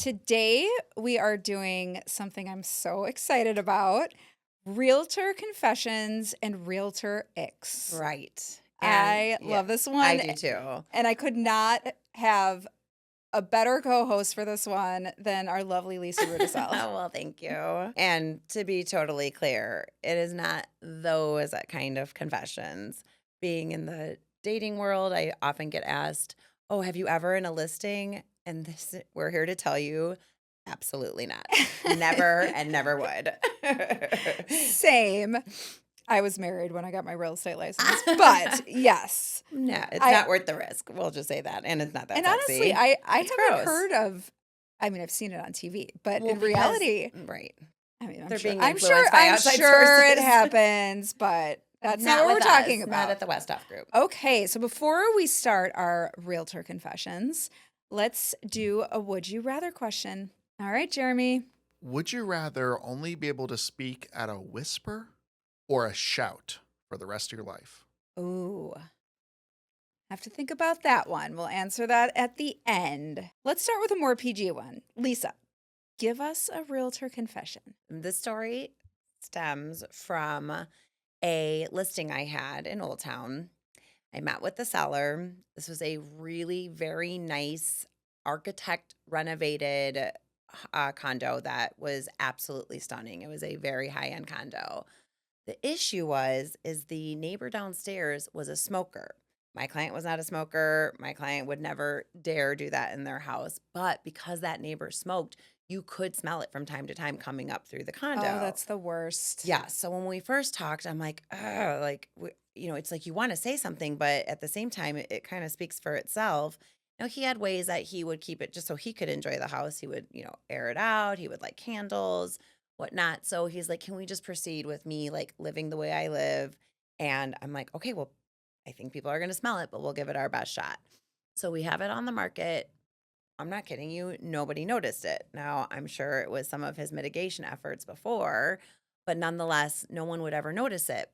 Today we are doing something I'm so excited about. Realtor confessions and realtor icks. Right. I Yeah, love this I one, do too. and I could not have a better co-host for this one than our lovely Lisa Rudisell. Well, thank you. And to be totally clear, it is not those kind of confessions. Being in the dating world, I often get asked, "Oh, have you ever in a listing?" And we're here to tell you, absolutely not. Never and never would. Same. I was married when I got my real estate license, but yes. No, it's I not worth the risk. We'll just say that. And it's not that and honestly, sexy. I It's haven't gross. heard of. I mean, I've seen it on TV, but Well, in because, reality, right. I mean, They're being I'm sure, influenced by I'm outside sure it sources. happens, but that's not Not what we're with talking us, not about. at the Westhoff Group. Okay, so before we start our realtor confessions, let's do a would you rather question. All right, Jeremy. Would you rather only be able to speak at a whisper or a shout for the rest of your life? Ooh, have to think about that one. We'll answer that at the end. Let's start with a more PG one. Lisa, give us a realtor confession. This story stems from a listing I had in Old Town. I met with the seller. This was a really very nice architect renovated condo that was absolutely stunning. It was a very high end condo. The issue is the neighbor downstairs was a smoker. My client was not a smoker. My client would never dare do that in their house. But because that neighbor smoked, you could smell it from time to time coming up through the condo. Oh, that's the worst. Yeah. So when we first talked, I'm like, oh, like, it's like you want to say something, but at the same time, it kind of speaks for itself. He had ways that he would keep it just so he could enjoy the house. He would, air it out. He would light candles, whatnot. So he's like, can we just proceed with me like living the way I live? And I'm like, okay, well, I think people are going to smell it, but we'll give it our best shot. So we have it on the market. I'm not kidding you. Nobody noticed it. Now, I'm sure it was some of his mitigation efforts before, but nonetheless, no one would ever notice it.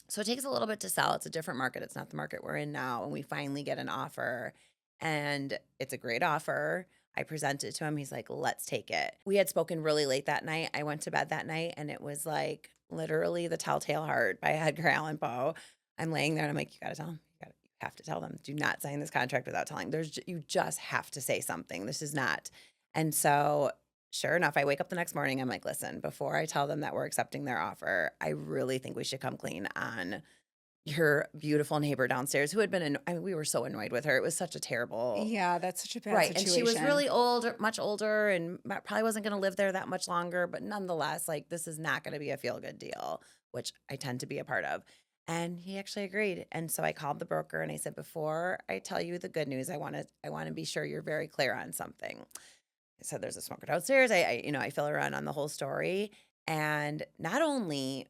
So it takes a little bit to sell. It's a different market. It's not the market we're in now. And we finally get an offer, and it's a great offer. I present it to him. He's like, let's take it. We had spoken really late that night. I went to bed that night, and it was like literally The Telltale Heart by Edgar Allan Poe. I'm laying there, and I'm like, you got to tell him. You have to tell them. Do not sign this contract without telling. You just have to say something. This is not. And so sure enough, I wake up the next morning. I'm like, listen, before I tell them that we're accepting their offer, I really think we should come clean on your beautiful neighbor downstairs who had been, we were so annoyed with her. It was such a terrible, Yeah, that's such a bad right. situation. And she was really old, much older, and probably wasn't going to live there that much longer. But nonetheless, like, this is not going to be a feel good deal, which I tend to be a part of. And he actually agreed. And so I called the broker and I said, before I tell you the good news, I want to be sure you're very clear on something. I said, there's a smoker downstairs. I fill her in on the whole story. And not only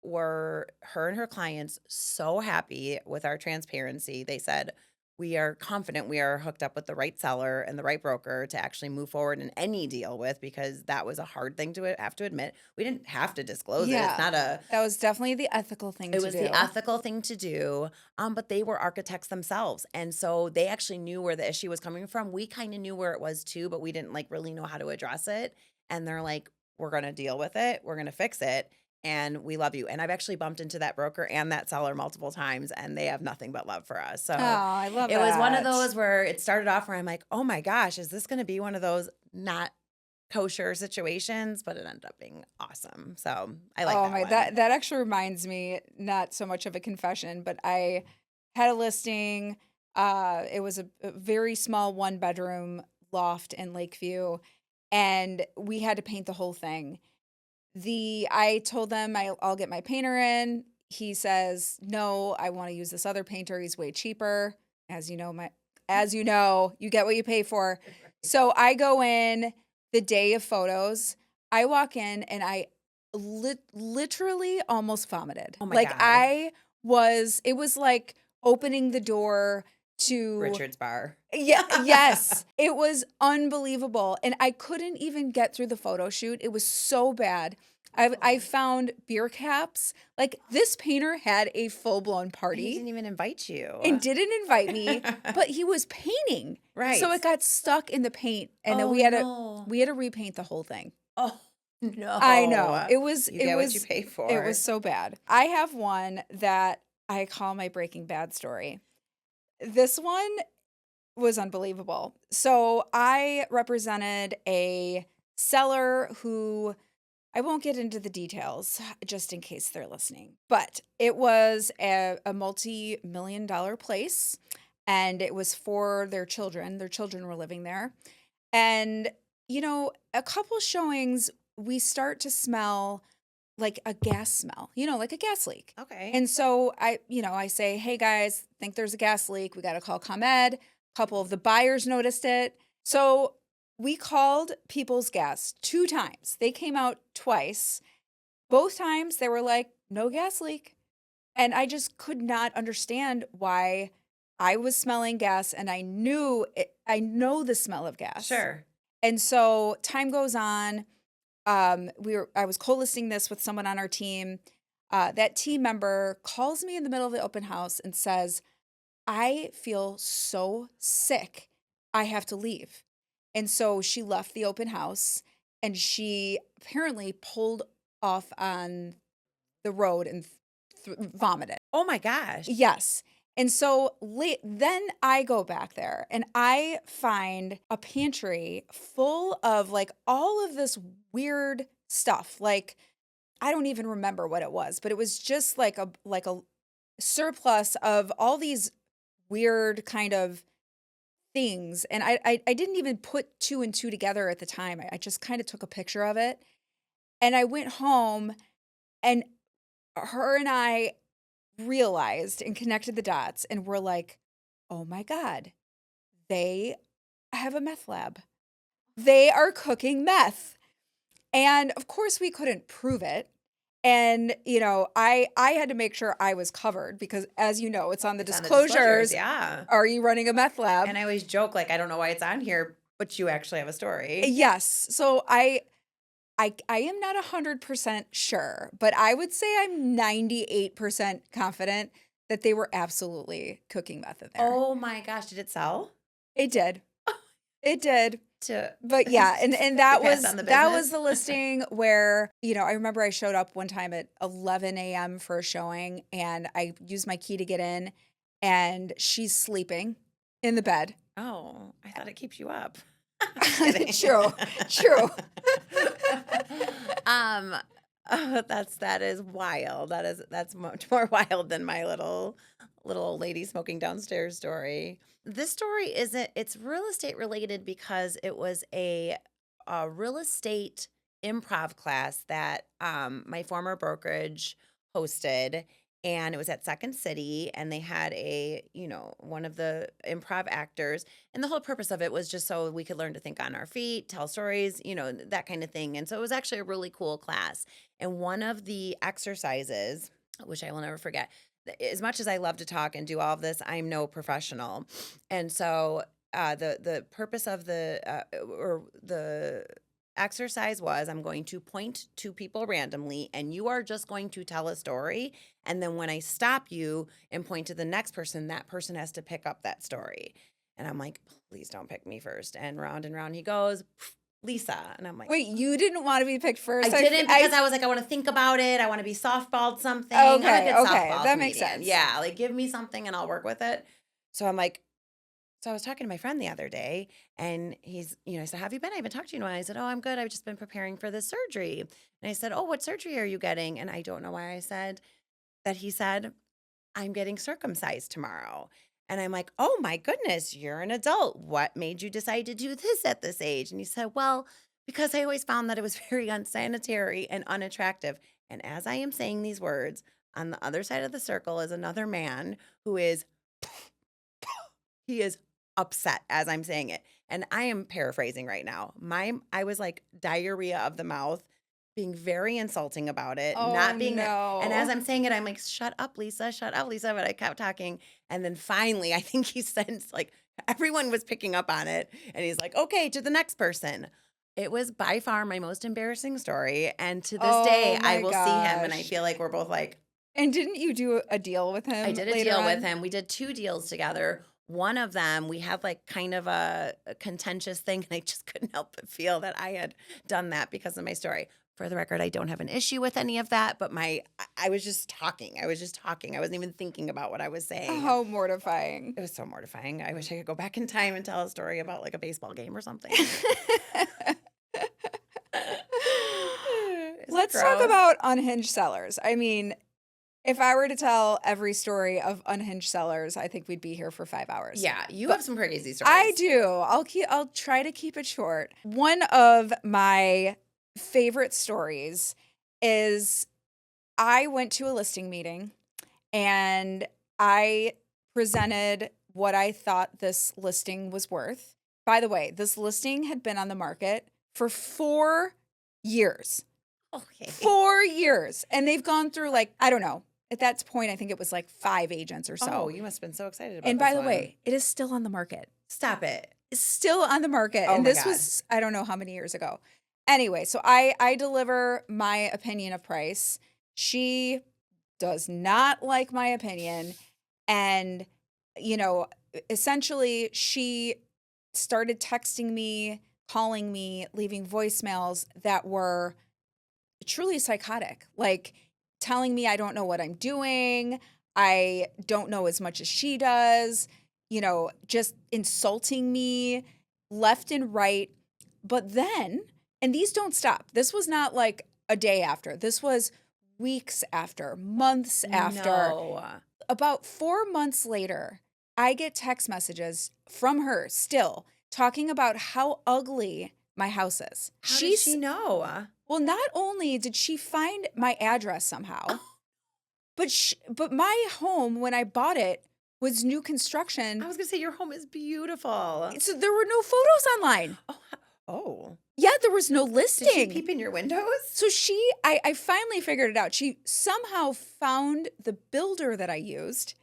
were her and her clients so happy with our transparency, they said, we are confident we are hooked up with the right seller and the right broker to actually move forward in any deal with, because that was a hard thing to have to admit. We didn't have to disclose it. It's not that was definitely the ethical thing to do. It was the ethical thing to do, but they were architects themselves. And so they actually knew where the issue was coming from. We kind of knew where it was too, but we didn't like really know how to address it. And they're like, we're going to deal with it. We're going to fix it. And we love you. And I've actually bumped into that broker and that seller multiple times, and they have nothing but love for us. So Oh, I love it that. was one of those where it started off where I'm like, oh my gosh, is this going to be one of those not kosher situations? But it ended up being awesome. So I like that one. That actually reminds me, not so much of a confession, but I had a listing. It was a very small 1-bedroom loft in Lakeview, and we had to paint the whole thing. I told them I'll get my painter in. He says, no, I want to use this other painter. He's way cheaper. As you know, you get what you pay for. So I go in the day of photos. I walk in and I literally almost vomited. Oh my God. It was like opening the door to Richard's Bar. Yeah, yes. It was unbelievable. And I couldn't even get through the photo shoot. It was so bad. I found beer caps. Like, this painter had a full-blown He party didn't even invite and you. didn't invite me, but he was painting. So Right. it got stuck in the paint, and then Oh, no. we had to repaint the whole thing. Oh, I know. no. You It get what you was pay it was for. so bad. I have one that I call my Breaking Bad story. This one was unbelievable. So I represented a seller who, I won't get into the details just in case they're listening, but it was a multi-million dollar place, and it was for their children. Their children were living there. And, a couple showings, we start to smell like a gas smell, like a gas leak. Okay. And so I say, hey guys, think there's a gas leak. We got to call ComEd. A couple of the buyers noticed it. So we called People's Gas 2 times. They came out twice. Both times they were like, no gas leak. And I just could not understand why I was smelling gas, and I know the smell of gas. Sure. And so time goes on. I was co-listing this with someone on our team. That team member calls me in the middle of the open house and says, I feel so sick. I have to leave. And so she left the open house, and she apparently pulled off on the road and vomited. Oh my gosh. Yes. And so then I go back there and I find a pantry full of like all of this weird stuff. Like, I don't even remember what it was, but it was just like a surplus of all these weird kind of things. And I didn't even put 2 and 2 together at the time. I just kind of took a picture of it. And I went home, and her and I realized and connected the dots, and we're like, oh my God, they have a meth lab. They are cooking meth. And of course we couldn't prove it. And, I had to make sure I was covered because, as you know, it's on the It's on the disclosures. yeah. Are you running a meth lab? And I always joke, like, I don't know why it's on here, but you actually have a story. Yes. So I am not 100% sure, but I would say I'm 98% confident that they were absolutely cooking meth in there. Oh my gosh, did it sell? It did. It did. To But yeah, and that pass was on the that was business? the listing where, I remember I showed up one time at 11 a.m. for a showing, and I used my key to get in, and she's sleeping in the bed. Oh, I thought it keeps you up. Just kidding. True. That is wild. That's much more wild than my little old lady smoking downstairs story. This story it's real estate related because it was a real estate improv class that my former brokerage hosted, and it was at Second City, and they had one of the improv actors, and the whole purpose of it was just so we could learn to think on our feet, tell stories, that kind of thing. And so it was actually a really cool class. And one of the exercises, which I will never forget, as much as I love to talk and do all of this, I'm no professional. And so the purpose of the exercise was, I'm going to point to people randomly, and you are just going to tell a story. And then when I stop you and point to the next person, that person has to pick up that story. And I'm like, please don't pick me first. And round he goes, Lisa. And I'm like, Wait, you didn't want to be picked first? I didn't, because I was like, I want to think about it. I want to be softballed something. I'm a good softball that makes comedian. sense. Yeah, like give me something and I'll work with it. So I'm like, so I was talking to my friend the other day, and he's, I said, how have you been? I haven't talked to you in a while. I said, oh, I'm good. I've just been preparing for this surgery. And I said, oh, what surgery are you getting? And I don't know why I said that. He said, I'm getting circumcised tomorrow. And I'm like, oh my goodness, you're an adult. What made you decide to do this at this age? And he said, well, because I always found that it was very unsanitary and unattractive. And as I am saying these words, on the other side of the circle is another man who is, he is upset as I'm saying it. And I am paraphrasing right now. I was like diarrhea of the mouth, being very insulting about it, not being no. And as I'm saying it, I'm like, shut up, Lisa, shut up, Lisa. But I kept talking. And then finally, I think he sensed like everyone was picking up on it. And he's like, okay, to the next person. It was by far my most embarrassing story, and to this Oh day, I my will see him, and I gosh. feel like we're both like, And didn't you do a deal with I him did a later deal with on? him. We did 2 deals together. One of them, we had, like, kind of a contentious thing, and I just couldn't help but feel that I had done that because of my story. For the record, I don't have an issue with any of that, but I was just talking. I was just talking. I wasn't even thinking about what I was saying. How mortifying. It was so mortifying. I wish I could go back in time and tell a story about, like, a baseball game or something. Is it Let's talk gross? about unhinged sellers. I mean, if I were to tell every story of unhinged sellers, I think we'd be here for 5 hours. Yeah, you But have some crazy I stories. do. I'll try to keep it short. One of my favorite stories is I went to a listing meeting and I presented what I thought this listing was worth. By the way, this listing had been on the market for 4 years. Okay. 4 years. And they've gone through like, I don't know. At that point, I think it was like 5 agents or Oh, so. you must have been so excited about And this by the one. way, it is still on the market. Stop it. It's still on the market. Oh And my this God. was, I don't know how many years ago. Anyway, so I deliver my opinion of price. She does not like my opinion. And, you know, essentially she started texting me, calling me, leaving voicemails that were truly psychotic, like telling me I don't know what I'm doing. I don't know as much as she does, just insulting me left and right. But then, and these don't stop. This was not like a day after. This was weeks after, months after. No. About 4 months later, I get text messages from her still talking about how ugly my house is. How did she know? Well, not only did she find my address somehow, but my home when I bought it was new I construction. was gonna say your home is beautiful. So there were no photos online. Oh. Yeah, there was no Did she listing. peep in your windows? So I finally figured it out. She somehow found the builder that I used,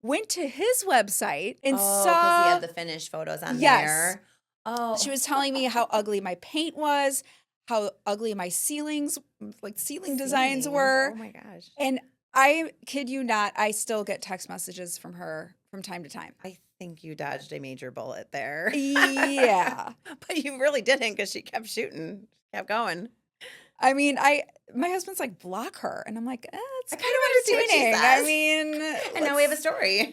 went to his website and Oh, because saw. he had the finished photos on Yes. there. Oh. She was telling me how ugly my paint was, how ugly my ceilings, like ceiling designs Ceilings. were. Oh my gosh. And I kid you not, I still get text messages from her from time to time. I think you dodged a major bullet there. Yeah. But you really didn't because she kept shooting, kept going. I mean, my husband's like, block her. And I'm like, it's I kind kinda wanna see of what she entertaining. I says. mean, And now we have a story.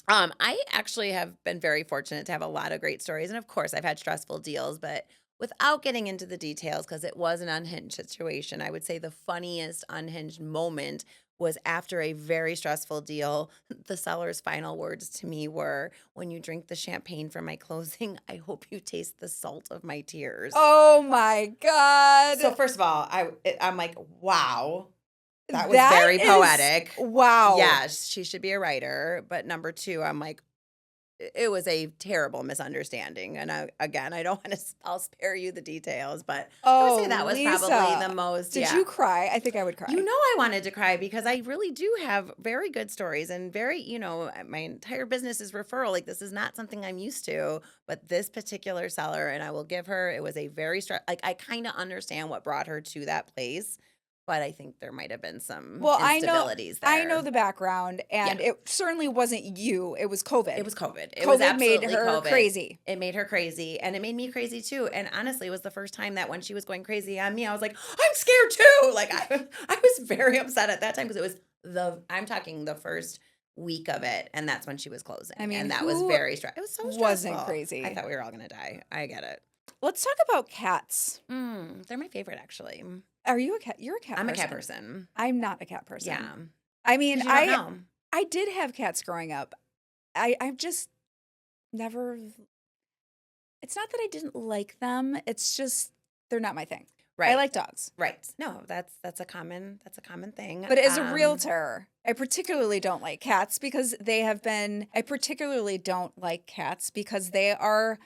I actually have been very fortunate to have a lot of great stories. And of course, I've had stressful deals, but without getting into the details, because it was an unhinged situation, I would say the funniest unhinged moment was after a very stressful deal. The seller's final words to me were, "When you drink the champagne from my closing, I hope you taste the salt of my tears." oh my God. So first of all, I'm like, wow, that was That very is- poetic. Wow. Yes, she should be a writer. But number two, I'm like, it was a terrible misunderstanding. And I don't want to, I'll spare you the details, but I would say that was probably Lisa, the most. Did you cry? I think I would cry. You know, I wanted to cry because I really do have very good stories and my entire business is referral. Like, this is not something I'm used to, but this particular seller, and I will give her, it was a very like, I kind of understand what brought her to that place, but I think there might have been some instabilities there. I know the background, and it certainly wasn't you. It was COVID. It was COVID. It was COVID made absolutely her COVID. crazy. It made her crazy, and it made me crazy too. And honestly, it was the first time that when she was going crazy on me, I was like, I'm scared too. Like I was very upset at that time because it was I'm talking the first week of it, and that's when she was closing. I mean, and that was who very stressful. It was so stressful. wasn't crazy? I thought we were all gonna die. I get it. Let's talk about cats. They're my favorite, actually. Are you a cat? You're a cat I'm person. a cat person. I'm not a cat person. Yeah. I mean, 'Cause you don't know. I did have cats growing up. I've just never. It's not that I didn't like them. It's just they're not my thing. Right. I like dogs. Right. No, that's a common thing. But as a realtor, I particularly don't like cats because I particularly don't like cats because they are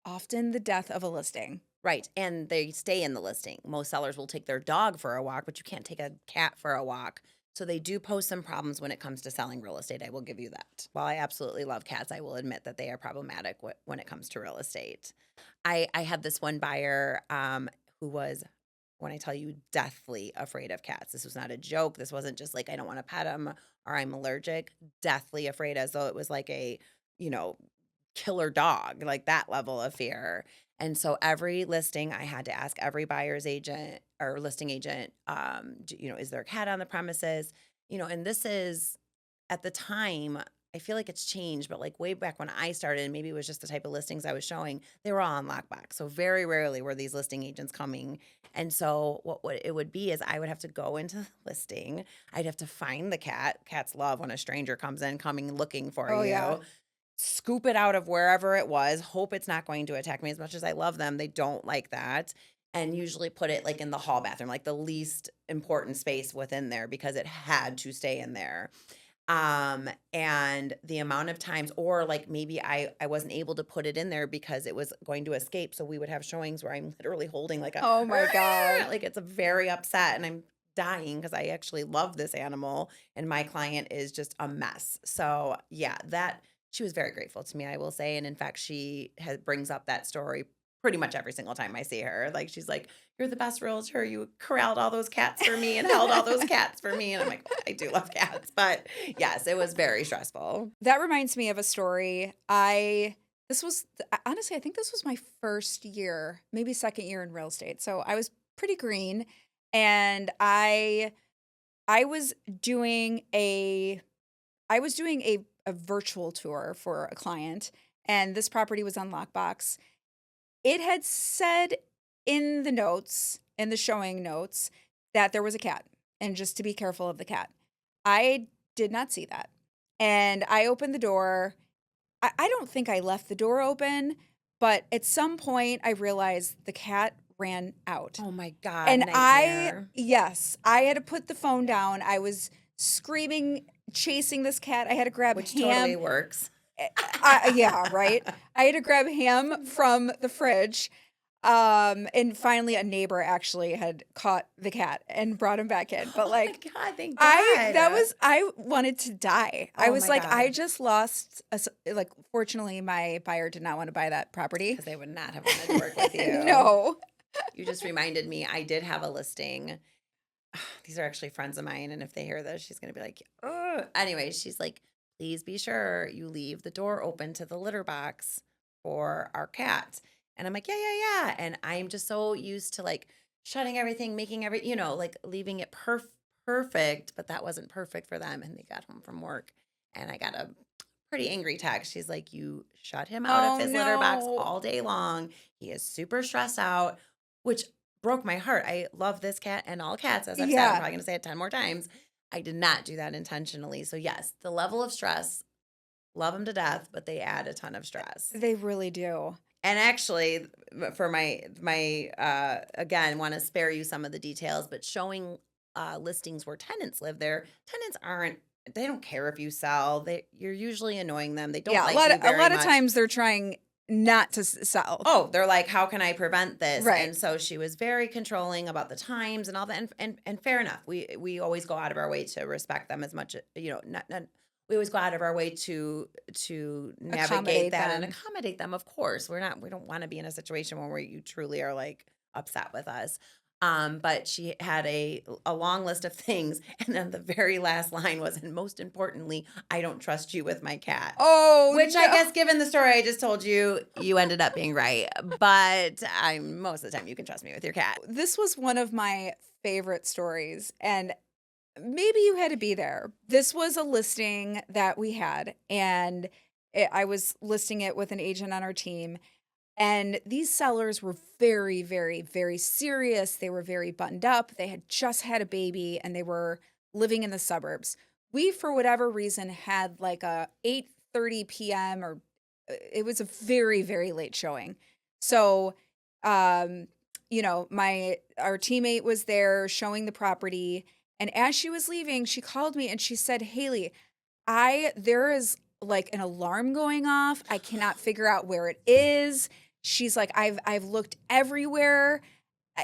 often the death of a listing. Right. And they stay in the listing. Most sellers will take their dog for a walk, but you can't take a cat for a walk. So they do pose some problems when it comes to selling real estate. I will give you that. While I absolutely love cats, I will admit that they are problematic when it comes to real estate. I had this one buyer who was, when I tell you, deathly afraid of cats. This was not a joke. This wasn't just like, I don't want to pet them or I'm allergic. Deathly afraid, as though it was like a, you know, killer dog, like that level of fear. And so every listing, I had to ask every buyer's agent or listing agent, is there a cat on the premises? And this is at the time, I feel like it's changed, but like way back when I started, maybe it was just the type of listings I was showing, they were all on lockbox. So very rarely were these listing agents coming. And so what it would be is I would have to go into the listing. I'd have to find the cat. Cats love when a stranger comes in, coming looking for Oh, you. yeah. Scoop it out of wherever it was, hope it's not going to attack me. As much as I love them, they don't like that. And usually put it like in the hall bathroom, like the least important space within there because it had to stay in there. And the amount of times, or like maybe I wasn't able to put it in there because it was going to escape. So we would have showings where I'm literally holding like a, Oh my God. like it's a very upset and I'm dying because I actually love this animal and my client is just a mess. So yeah, that she was very grateful to me, I will say. And in fact, brings up that story pretty much every single time I see her. Like she's like, "You're the best realtor. You corralled all those cats for me and held all those cats for me." And I'm like, I do love cats, but yes, it was very stressful. That reminds me of a story. Honestly, I think this was my first year, maybe second year in real estate. So I was pretty green, and I was doing a virtual tour for a client, and this property was on lockbox. It had said in the notes, in the showing notes, that there was a cat and just to be careful of the cat. I did not see that. And I opened the door. I don't think I left the door open, but at some point I realized the cat ran out. Oh my God, And nightmare. yes, I had to put the phone down. I was screaming, chasing this cat. I had to grab Which ham. totally works. Yeah, right. I had to grab ham from the fridge. And finally a neighbor actually had caught the cat and brought him back in. But Oh my like God, thank I wanted to die. I Oh was my like, I God. just lost like fortunately my buyer did not want to buy that property. Because they would not have wanted to work with you. No. You just reminded me, I did have a listing. These are actually friends of mine. And if they hear this, she's going to be like, "Ugh." Anyway, she's like, "Please be sure you leave the door open to the litter box for our cat." And I'm like, "Yeah, yeah, yeah." And I'm just so used to like shutting everything, making like leaving it perfect. But that wasn't perfect for them. And they got home from work and I got a pretty angry text. She's like, "You shut him out of Oh his litter box no. all day long. He is super stressed out," which broke my heart. I love this cat and all cats. As I've said, I'm Yeah, probably going to say it 10 more times. I did not do that intentionally. So, yes, the level of stress, love them to death, but they add a ton of stress. they really do. And actually, for again, want to spare you some of the details, but showing listings where tenants live there, they don't care if you sell. You're usually annoying them. They don't Yeah, like you a very lot of much. times they're trying not to sell. Oh, they're like, "How can I prevent this?" Right. And so she was very controlling about the times and all that. And fair enough. We always go out of our way to respect them as much, not we always go out of our way to navigate Accommodate that and them. accommodate them. Of course, we don't want to be in a situation where you truly are like upset with us. But she had a long list of things, and then the very last line was, "And most importantly, I don't trust you with my cat." Oh Which I no. guess, given the story I just told you, you ended up being right. But most of the time you can trust me with your cat. This was one of my favorite stories, and maybe you had to be there. This was a listing that we had, and I was listing it with an agent on our team. And these sellers were very, very, very serious. They were very buttoned up. They had just had a baby and they were living in the suburbs. We, for whatever reason, had like a 8:30 p.m. or it was a very, very late showing. So, um, our teammate was there showing the property. And as she was leaving, she called me and she said, "Haley, there is like an alarm going off. I cannot figure out where it is." She's like, I've looked everywhere.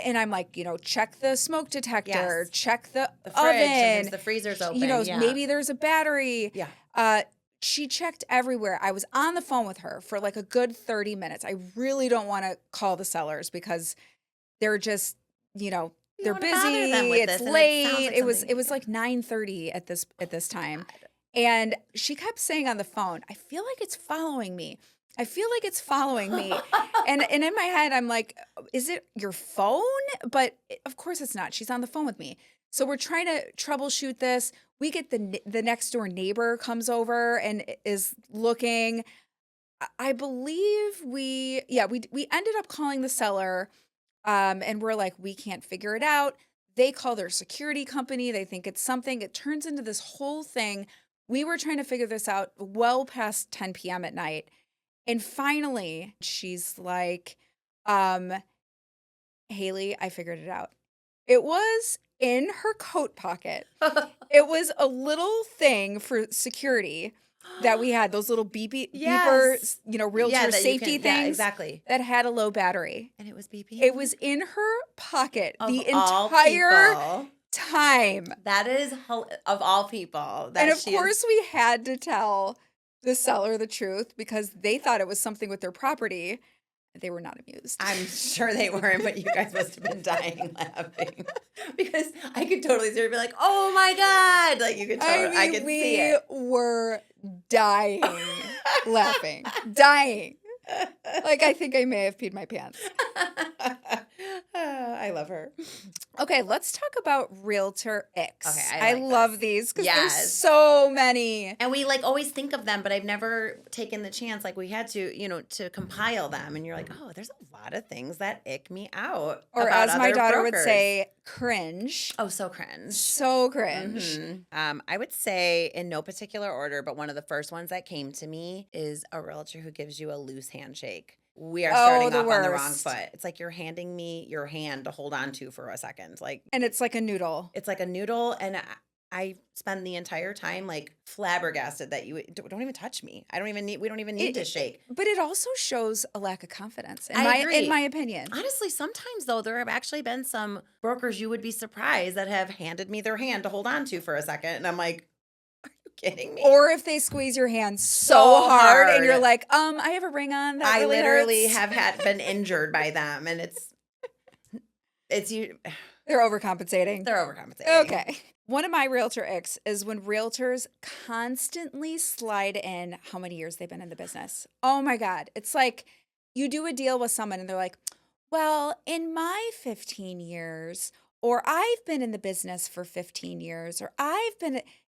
and I'm like, check the smoke detector, Yes. check the The fridge, sometimes oven, the freezer's open. Yeah. maybe there's a battery. Yeah. She checked everywhere. I was on the phone with her for like a good 30 minutes. I really don't want to call the sellers because they're just, You they're don't want to bother them busy. with It's this, and it sounds late. like It something. was like 9:30 at this time. God. And she kept saying on the phone, I feel like it's following me. I feel like it's following me. And in my head, I'm like, is it your phone? But of course it's not. She's on the phone with me. So we're trying to troubleshoot this. We get the next door neighbor comes over and is looking. I believe we ended up calling the seller, and we're like, we can't figure it out. They call their security company. They think it's something. It turns into this whole thing. We were trying to figure this out well past 10 p.m. at night. And finally, she's like, Haley, I figured it out. It was in her coat pocket. It was a little thing for security that we had, those little beepers, Yes. realtor that you safety can- yeah, things exactly. that had a low battery. And it was beeping. It was in her pocket Of the all entire people. time. That is of all people. That And of she is- course, we had to tell the seller the truth because they thought it was something with their property. They were not amused. I'm sure they weren't, but you guys must have been dying laughing because I could totally see her be like, "Oh my god!" Like you could totally, I could see it. We were dying laughing, dying. Like I think I may have peed my pants. I love her. Okay, let's talk about Realtor Icks. Okay, I I like love this. these because Yes. there's so many. And we like always think of them, but I've never taken the chance. Like we had to, to compile them. And you're like, oh, there's a lot of things that ick me out. Or about as my other daughter would brokers. say, cringe. Oh, so cringe. So cringe. I would say in no particular order, but one of the first ones that came to me is a realtor who gives you a loose handshake. We are starting the off on the wrong worst. foot. It's like you're handing me your hand to hold on to for a second. Like And it's like a noodle. it's like a noodle, and I spend the entire time like flabbergasted that you don't even touch me. We don't even need to shake. But it also shows a lack of confidence, I agree. in my opinion. Honestly, sometimes though, there have actually been some brokers you would be surprised that have handed me their hand to hold on to for a second. And I'm like, are you kidding me? Or if they squeeze your hand so So hard and hard. you're like, I have a ring on. That I really literally hurts. have been injured by them, and you. They're overcompensating. They're overcompensating. Okay. One of my realtor icks is when realtors constantly slide in how many years they've been in the business. Oh my God. It's like you do a deal with someone and they're like, well, in my 15 years, or I've been in the business for 15 years, or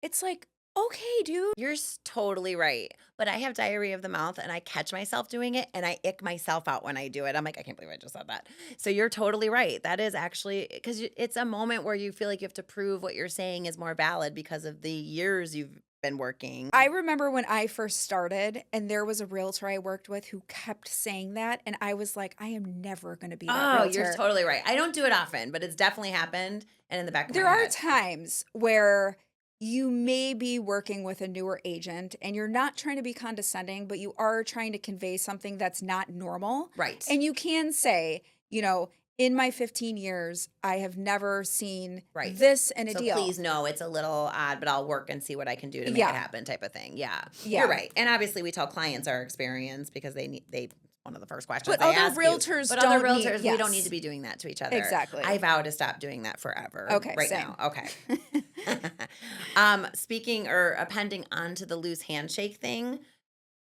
it's like, okay, dude. You're totally right. But I have diarrhea of the mouth and I catch myself doing it and I ick myself out when I do it. I'm like, I can't believe I just said that. So you're totally right. That is actually because it's a moment where you feel like you have to prove what you're saying is more valid because of the years you've been working. I remember when I first started and there was a realtor I worked with who kept saying that. And I was like, I am never going to be that realtor. You're totally right. I don't do it often, but it's definitely happened. And in the back of There my are head. times where you may be working with a newer agent and you're not trying to be condescending, but you are trying to convey something that's not normal. Right. And you can say, in my 15 years, I have never seen this in a deal. So please know it's a little odd, but I'll work and see what I can do to make it happen type of thing. Yeah. You're right. And obviously we tell clients our experience because one of the first questions But they other ask realtors you. But don't other need- realtors, we yes. don't need to be doing that to each other. Exactly. I vow to stop doing that forever. Okay, Right same. now. Okay. Speaking or appending onto the loose handshake thing,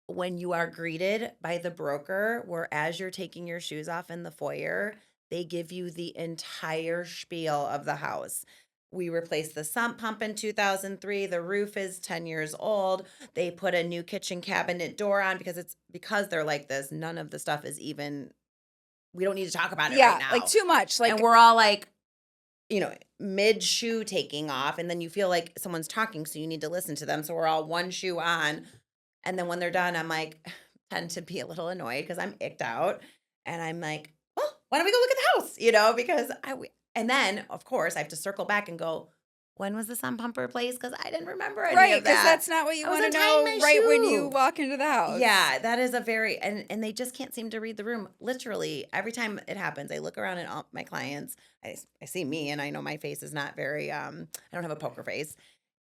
when you are greeted by the broker, where as you're taking your shoes off in the foyer, they give you the entire spiel of the house. We replaced the sump pump in 2003. The roof is 10 years old. They put a new kitchen cabinet door on because they're like this. None of the stuff is even, we don't need to talk about it right now. like too much. Like and we're all like, mid shoe taking off. And then you feel like someone's talking, so you need to listen to them. So we're all one shoe on. And then when they're done, I'm like, tend to be a little annoyed because I'm icked out. And I'm like, well, why don't we go look at the house? Because and then, of course, I have to circle back and go, when was this on Pumper Place? Because I didn't remember any Right, of because that. that's not what you I was want to untying know my right when you shoe. walk into the house. Yeah, that is a very and they just can't seem to read the room. Literally, every time it happens, I look around at all my clients. I see me, and I know my face is not very. I don't have a poker face,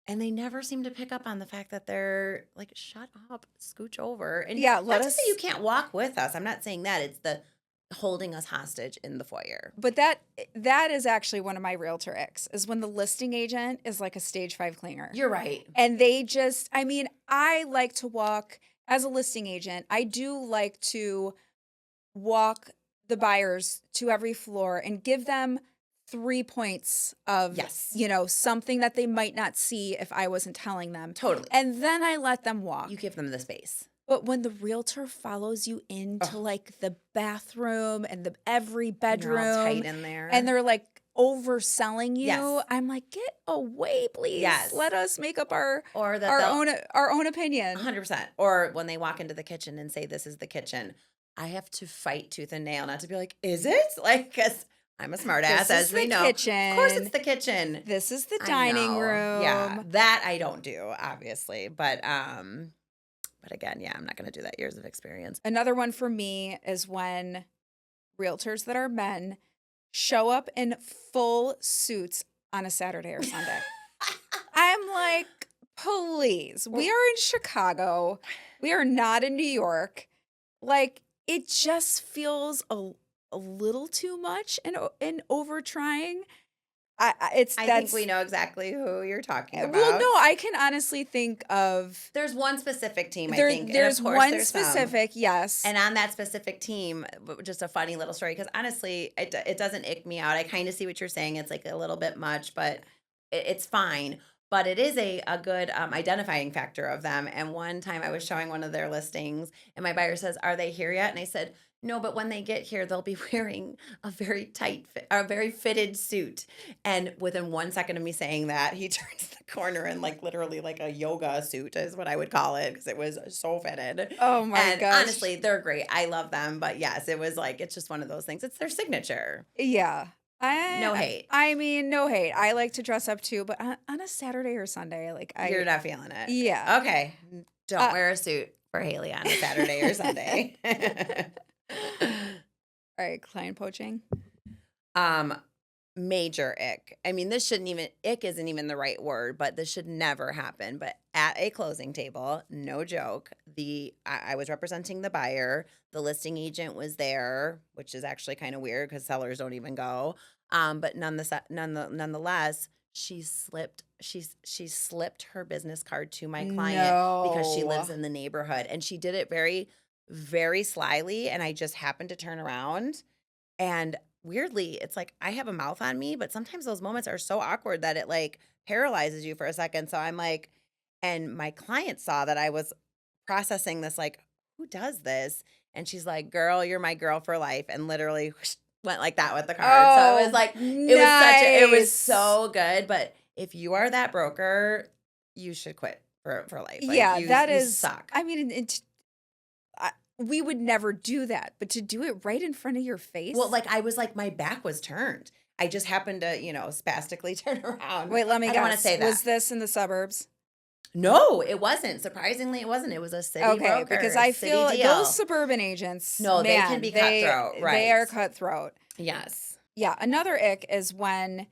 and they never seem to pick up on the fact that they're like, "Shut up, scooch over." And Yeah, not to say you can't walk with us. I'm not saying that. It's the holding us hostage in the foyer. But that is actually one of my realtor icks, is when the listing agent is like a stage 5 clinger. You're right. And they just, I mean, I like to walk as a listing agent. I do like to walk the buyers to every floor and give them 3 points of, Yes. something that they might not see if I wasn't telling them. Totally. And then I let them walk. You give them the space. But when the realtor follows you into like the bathroom and every And you're all tight bedroom in there. and they're like overselling you, Yes. I'm like, get away, please. Yes. Let us make up our or that our they'll own opinion. 100%. Or when they walk into the kitchen and say, "This is the kitchen," I have to fight tooth and nail not to be like, "Is it?" Like, because I'm a smart ass, This is as we the know. kitchen. Of course, it's the kitchen. This is the I dining know. room. Yeah, that I don't do, obviously. But again, yeah, I'm not going to do that. Years of experience. Another one for me is when realtors that are men show up in full suits on a Saturday or Sunday. I'm like, please, we are in Chicago. We are not in New York. Like, it just feels a little too much and over trying. I That's think we know exactly who you're talking about. well, no, I can honestly think of There's one specific team, I there. think. There's and of course, one there's some. specific, yes, And on that specific team, just a funny little story, because honestly, it doesn't ick me out. I kind of see what you're saying. It's like a little bit much, but it's fine. But it is a good identifying factor of them. And one time I was showing one of their listings, and my buyer says, "Are they here yet?" And I said, "No, but when they get here, they'll be wearing a very a very fitted suit." And within 1 second of me saying that, he turns the corner and like literally like a yoga suit is what I would call it, because it was so fitted. oh my And gosh, honestly, they're great. I love them. But yes, it was like, it's just one of those things. It's their signature. yeah. No hate. I mean, no hate. I like to dress up too, but on a Saturday or Sunday, like You're not feeling it. yeah. Okay. Don't wear a suit for Haley on a Saturday or Sunday. All right, client poaching. Major ick. I mean, ick isn't even the right word, but this should never happen. But at a closing table, no joke, I was representing the buyer. The listing agent was there, which is actually kind of weird because sellers don't even go. But nonetheless, she slipped her business card to my client because she lives No. in the neighborhood, and she did it very, very slyly. And I just happened to turn around, and weirdly, it's like I have a mouth on me, but sometimes those moments are so awkward that it like paralyzes you for a second. So I'm like, and my client saw that I was processing this, like, who does this? And she's like, "Girl, you're my girl for life," and literally went like that with the card. So it was like, it was so good. But if you are that broker, you should quit for life. Like, Yeah, you that is. suck. I mean, we would never do that, but to do it right in front of your face. Well, like I was like, my back was turned. I just happened to, spastically turn around. wait, let me I guess. don't want to say that. Was this in the suburbs? No, it wasn't. Surprisingly, it wasn't. It was a city broker. Because I city feel deal. those suburban agents. No, they man, can be cutthroat, right. They are cutthroat. Yes. Yeah, another ick is when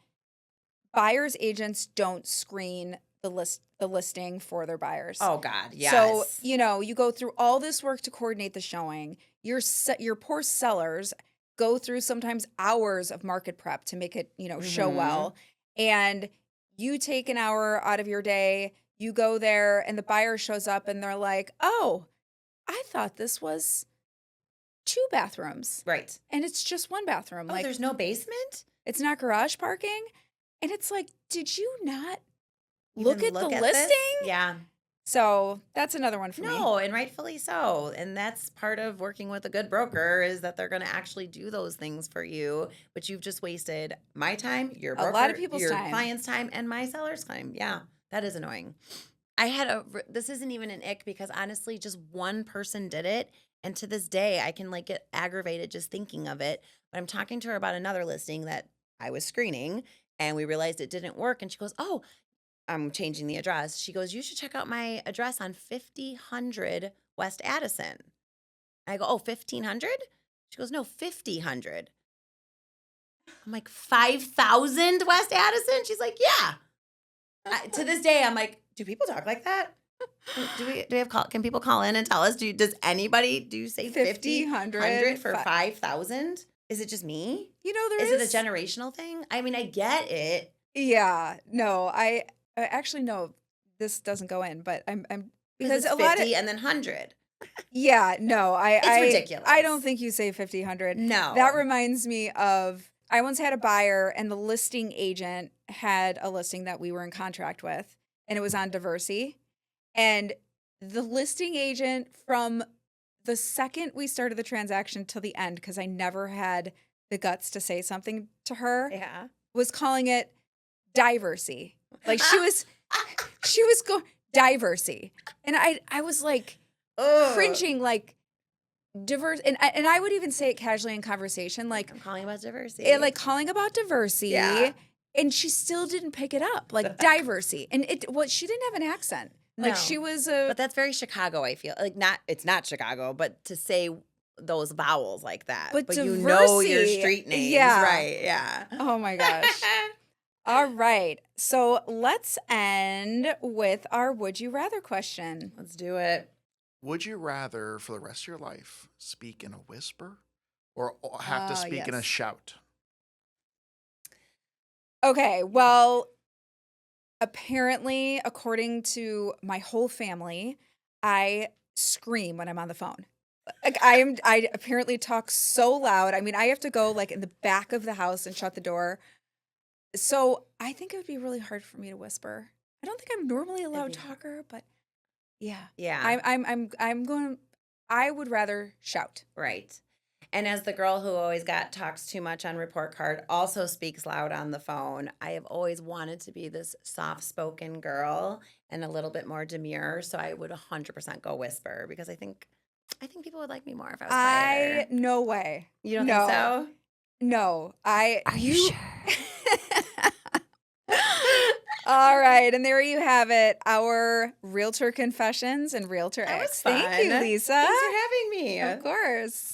buyers agents don't screen the listing for their buyers. Oh God, yes. So, you go through all this work to coordinate the showing. Your poor sellers go through sometimes hours of market prep to make it, show well. And you take an hour out of your day, you go there, and the buyer shows up and they're like, "Oh, I thought this was 2 bathrooms." Right. And it's just 1 bathroom. Oh, Like, there's no basement? it's not garage parking. And it's like, did you not Even look at the this? listing? Yeah. So that's another one for me. No, and rightfully so. And that's part of working with a good broker, is that they're going to actually do those things for you, but you've just wasted my time, your broker, A lot of people's your time. client's time, and my seller's time. Yeah, that is annoying. This isn't even an ick, because honestly, just one person did it. And to this day, I can like get aggravated just thinking of it. But I'm talking to her about another listing that I was screening, and we realized it didn't work. And she goes, "Oh, I'm changing the address." She goes, "You should check out my address on 5000 West Addison." I go, "Oh, 1500?" She goes, "No, 5000." I'm like, 5000 West Addison? She's like, "Yeah." To this day, I'm like, do people talk like that? Do we have can people call in and tell us? Does anybody say 5000 for 5000? Is it just me? There Is it a generational thing? I mean, I get it. Yeah, no, I actually no, this doesn't go in, but I'm Because because it's a lot 50 of and then 100. yeah, no, It's ridiculous. I don't think you say 5000. No. That reminds me of I once had a buyer and the listing agent had a listing that we were in contract with and it was on Diversity. And the listing agent from the second we started the transaction till the end, because I never had the guts to say something to her, Yeah. was calling it diversity. Like she was going diversity. And I was like Ugh. cringing, like diverse, and I would even say it casually in conversation, like I'm calling about diversity. like calling about diversity. Yeah. And she still didn't pick it up, like diversity. And she didn't have an accent. Like No. she was But that's very Chicago, I feel. Like it's not Chicago, but to say those vowels like that. But you know your diversity, street names, yeah. right? Yeah. Oh my gosh. All right. So let's end with our would you rather question. Let's do it. Would you rather, for the rest of your life, speak in a whisper or have to speak in a Yes. shout? Okay, well, apparently, according to my whole family, I scream when I'm on the phone. Like I apparently talk so loud. I mean, I have to go like in the back of the house and shut the door. So I think it would be really hard for me to whisper. I don't think I'm normally a loud talker, but yeah. Yeah. I'm going I would rather shout. Right. And as the girl who always talks too much on report card, also speaks loud on the phone, I have always wanted to be this soft-spoken girl and a little bit more demure. So I would 100% go whisper because I think people would like me more if I was quieter. No way. You don't No. think so? No. Are you sure? All right, and there you have it, our Realtor confessions and Realtor That was Icks. Thank you, fun. Lisa. Thanks for having me. Of course.